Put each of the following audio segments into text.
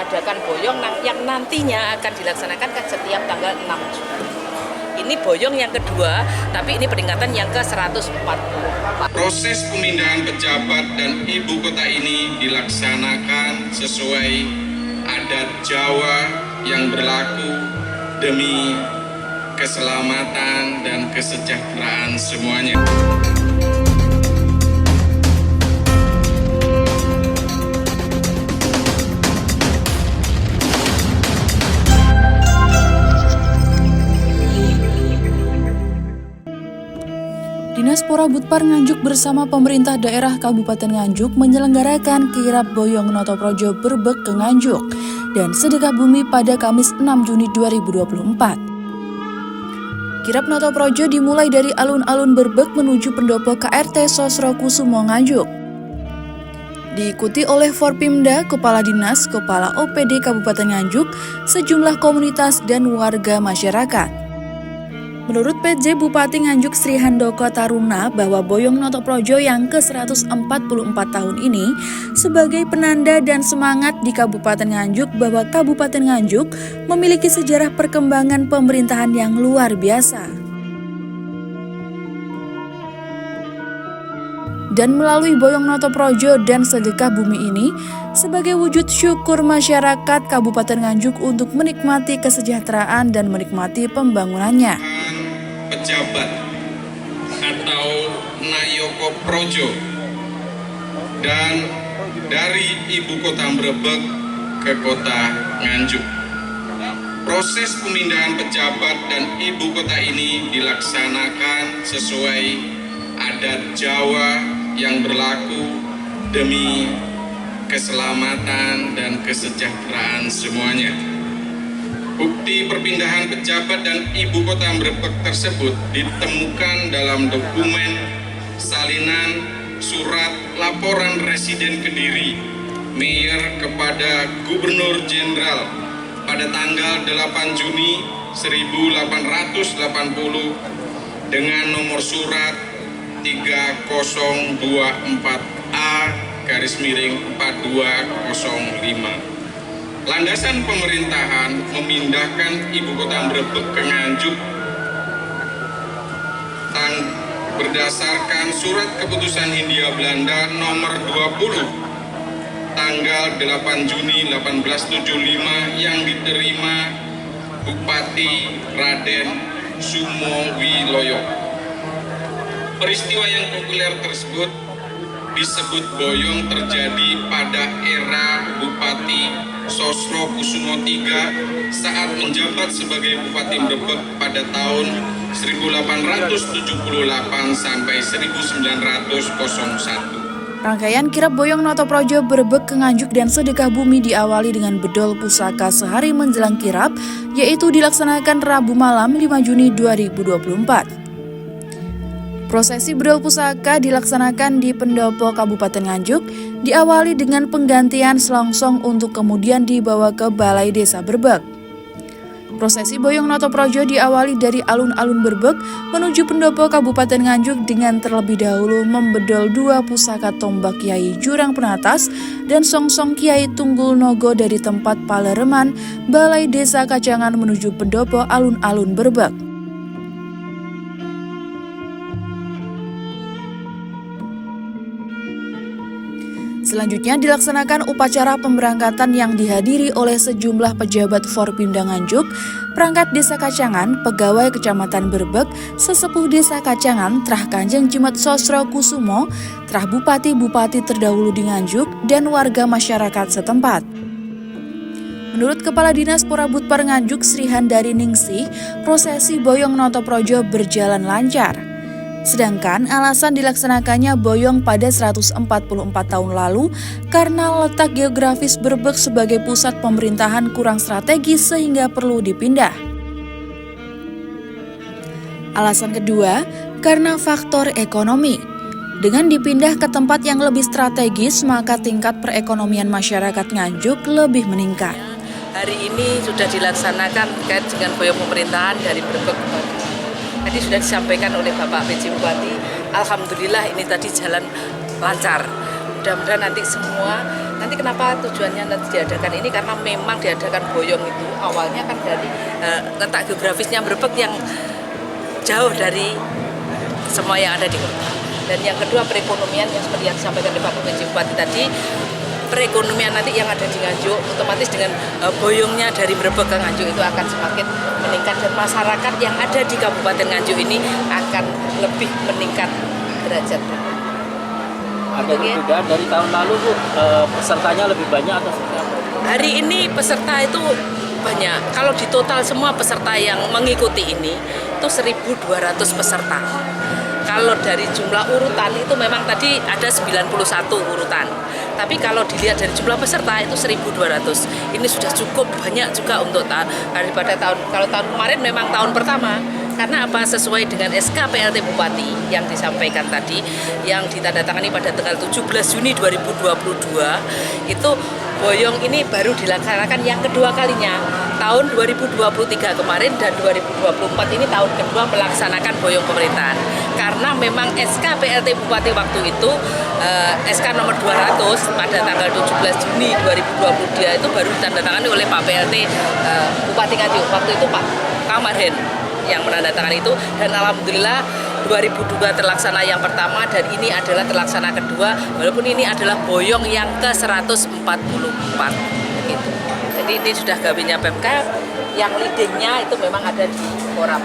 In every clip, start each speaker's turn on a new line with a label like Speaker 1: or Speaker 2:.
Speaker 1: diadakan boyong yang nantinya akan dilaksanakan kan setiap tanggal 6 Juni. Ini boyong yang kedua, tapi ini peringatan yang ke-144.
Speaker 2: Proses pemindahan pejabat dan ibu kota ini dilaksanakan sesuai adat Jawa yang berlaku demi keselamatan dan kesejahteraan semuanya.
Speaker 3: Dinas Porabudpar Nganjuk bersama pemerintah daerah Kabupaten Nganjuk menyelenggarakan kirab boyong Notoprojo Berbek ke Nganjuk dan sedekah bumi pada Kamis 6 Juni 2024. Kirab Notoprojo dimulai dari alun-alun Berbek menuju pendopo KRT Sosro Kusumo Nganjuk. Diikuti oleh Forpimda, Kepala Dinas, Kepala OPD Kabupaten Nganjuk, sejumlah komunitas dan warga masyarakat. Menurut PJ Bupati Nganjuk Sri Handoko Taruna bahwa boyong Notoprojo yang ke-144 tahun ini sebagai penanda dan semangat di Kabupaten Nganjuk bahwa Kabupaten Nganjuk memiliki sejarah perkembangan pemerintahan yang luar biasa. Dan melalui boyong Notoprojo dan sedekah bumi ini sebagai wujud syukur masyarakat Kabupaten Nganjuk untuk menikmati kesejahteraan dan menikmati pembangunannya.
Speaker 2: Pejabat atau Nayoko Projo dan dari ibu kota Berbek ke kota Nganjuk. Proses pemindahan pejabat dan ibu kota ini dilaksanakan sesuai adat Jawa yang berlaku demi keselamatan dan kesejahteraan semuanya. Bukti perpindahan pejabat dan ibu kota Berbek tersebut ditemukan dalam dokumen salinan surat laporan Residen Kediri Mayor kepada Gubernur Jenderal pada tanggal 8 Juni 1880 dengan nomor surat 3024A/4205. Landasan pemerintahan memindahkan ibu kota Berbek ke Nganjuk berdasarkan surat keputusan Hindia Belanda nomor 20 tanggal 8 Juni 1875 yang diterima Bupati Raden Sumowiloyo. Peristiwa yang populer tersebut disebut boyong terjadi pada era Bupati Sosro Kusumo III saat menjabat sebagai Bupati Berbek pada tahun 1878 sampai 1901.
Speaker 3: Rangkaian kirab boyong Notoprojo Berbek ke Nganjuk dan sedekah bumi diawali dengan bedol pusaka sehari menjelang kirab, yaitu dilaksanakan Rabu malam 5 Juni 2024. Prosesi bedol pusaka dilaksanakan di pendopo Kabupaten Nganjuk, diawali dengan penggantian selongsong untuk kemudian dibawa ke Balai Desa Berbek. Prosesi boyong Notoprojo diawali dari alun-alun Berbek menuju pendopo Kabupaten Nganjuk dengan terlebih dahulu membedol dua pusaka tombak Kiai Jurang Penatas dan songsong Kiai Tunggul Nogo dari tempat Palereman, Balai Desa Kacangan menuju pendopo alun-alun Berbek. Selanjutnya dilaksanakan upacara pemberangkatan yang dihadiri oleh sejumlah pejabat Forpimda Nganjuk, perangkat Desa Kacangan, pegawai Kecamatan Berbek, sesepuh Desa Kacangan, Trah Kanjeng Jimat Sosro Kusumo, Trah Bupati-Bupati terdahulu di Nganjuk, dan warga masyarakat setempat. Menurut Kepala Dinas Porabudpar Nganjuk Sri Handari Ningsih, prosesi boyong Notoprojo berjalan lancar. Sedangkan alasan dilaksanakannya boyong pada 144 tahun lalu karena letak geografis Berbek sebagai pusat pemerintahan kurang strategis sehingga perlu dipindah. Alasan kedua, karena faktor ekonomi. Dengan dipindah ke tempat yang lebih strategis, maka tingkat perekonomian masyarakat Nganjuk lebih meningkat.
Speaker 1: Hari ini sudah dilaksanakan terkait dengan boyong pemerintahan dari Berbek. Tadi sudah disampaikan oleh Bapak PJ Bupati, alhamdulillah ini tadi jalan lancar. Mudah-mudahan nanti semua nanti kenapa tujuannya nanti diadakan ini, karena memang diadakan boyong itu awalnya kan dari letak geografisnya Brebek yang jauh dari semua yang ada di kota. Dan yang kedua perekonomian yang seperti yang disampaikan oleh Pak PJ Bupati tadi, perekonomian nanti yang ada di Nganjuk otomatis dengan boyongnya dari Brebek ke Nganjuk itu akan semakin meningkat, dan masyarakat yang ada di Kabupaten Nganjuk ini akan lebih meningkat derajatnya.
Speaker 4: Ada perbedaan dari tahun lalu, Bu, pesertanya lebih banyak atau seperti apa?
Speaker 1: Hari ini peserta itu banyak. Kalau di total semua peserta yang mengikuti ini itu 1.200 peserta. Kalau dari jumlah urutan itu memang tadi ada 91 urutan. Tapi kalau dilihat dari jumlah peserta itu 1.200. Ini sudah cukup banyak juga untuk daripada kalau tahun kemarin memang tahun pertama. Karena apa? Sesuai dengan SK PLT Bupati yang disampaikan tadi, yang ditandatangani pada tanggal 17 Juni 2022, itu boyong ini baru dilaksanakan yang kedua kalinya. Tahun 2023 kemarin dan 2024 ini tahun kedua melaksanakan boyong pemerintahan. Karena memang SK PLT Bupati waktu itu, SK nomor 200 pada tanggal 17 Juni 2022 itu baru ditandatangani oleh Pak PLT Bupati Nganjuk. Waktu itu Pak Kamarhen yang menandatangani itu, dan alhamdulillah 2002 terlaksana yang pertama dan ini adalah terlaksana kedua, walaupun ini adalah boyong yang ke-144 gitu. Jadi ini sudah gawinya Pemkab, yang leadingnya itu memang ada di Koram.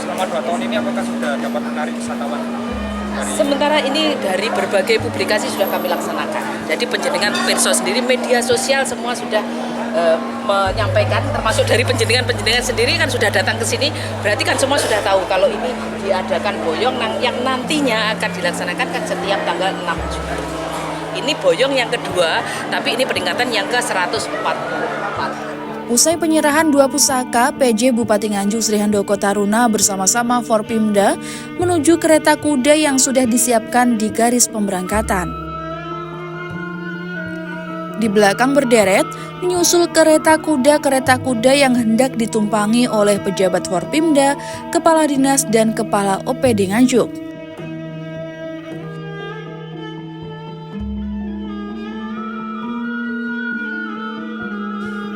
Speaker 5: Selama 2 tahun ini apakah sudah dapat menarik wisatawan?
Speaker 1: Sementara ini dari berbagai publikasi sudah kami laksanakan. Jadi penjenengan Perso sendiri, media sosial semua sudah menyampaikan, termasuk dari penjenengan sendiri kan sudah datang ke sini, berarti kan semua sudah tahu kalau ini diadakan boyong yang nantinya akan dilaksanakan kan setiap tanggal 6 Juni. Ini boyong yang kedua, tapi ini peringatan yang ke-144.
Speaker 3: Usai penyerahan 2 pusaka, PJ Bupati Nganjuk Sri Handoko Taruna bersama-sama Forpimda menuju kereta kuda yang sudah disiapkan di garis pemberangkatan. Di belakang berderet, menyusul kereta kuda yang hendak ditumpangi oleh pejabat Forpimda, Kepala Dinas dan Kepala OPD Nganjuk.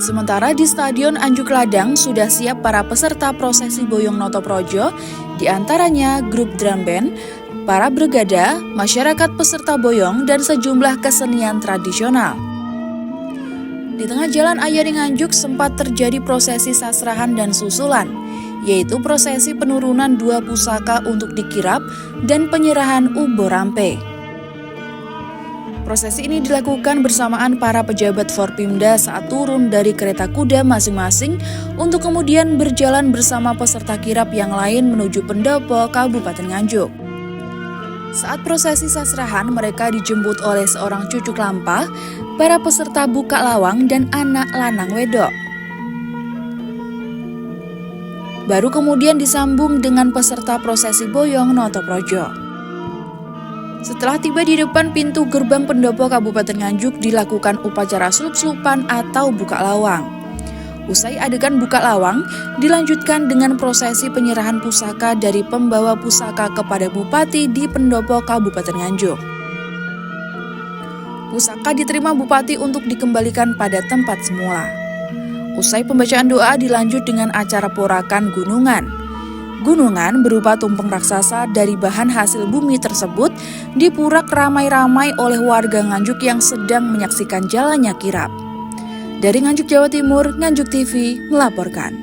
Speaker 3: Sementara di Stadion Anjuk Ladang sudah siap para peserta prosesi boyong Noto Projo, diantaranya grup drum band, para brigada, masyarakat peserta boyong, dan sejumlah kesenian tradisional. Di tengah jalan Ayari Nganjuk sempat terjadi prosesi sasrahan dan susulan, yaitu prosesi penurunan 2 pusaka untuk dikirap dan penyerahan Ubo Rampe. Prosesi ini dilakukan bersamaan para pejabat Forpimda saat turun dari kereta kuda masing-masing untuk kemudian berjalan bersama peserta kirap yang lain menuju pendopo Kabupaten Nganjuk. Saat prosesi sasrahan, mereka dijemput oleh seorang cucuk lampah, para peserta buka lawang, dan anak lanang wedok. Baru kemudian disambung dengan peserta prosesi boyong Noto Projo. Setelah tiba di depan pintu gerbang pendopo Kabupaten Nganjuk, dilakukan upacara slup-slupan atau buka lawang. Usai adegan buka lawang, dilanjutkan dengan prosesi penyerahan pusaka dari pembawa pusaka kepada Bupati di pendopo Kabupaten Nganjuk. Pusaka diterima Bupati untuk dikembalikan pada tempat semula. Usai pembacaan doa dilanjut dengan acara porakan gunungan. Gunungan berupa tumpeng raksasa dari bahan hasil bumi tersebut dipurak ramai-ramai oleh warga Nganjuk yang sedang menyaksikan jalannya kirap. Dari Nganjuk, Jawa Timur, Nganjuk TV melaporkan.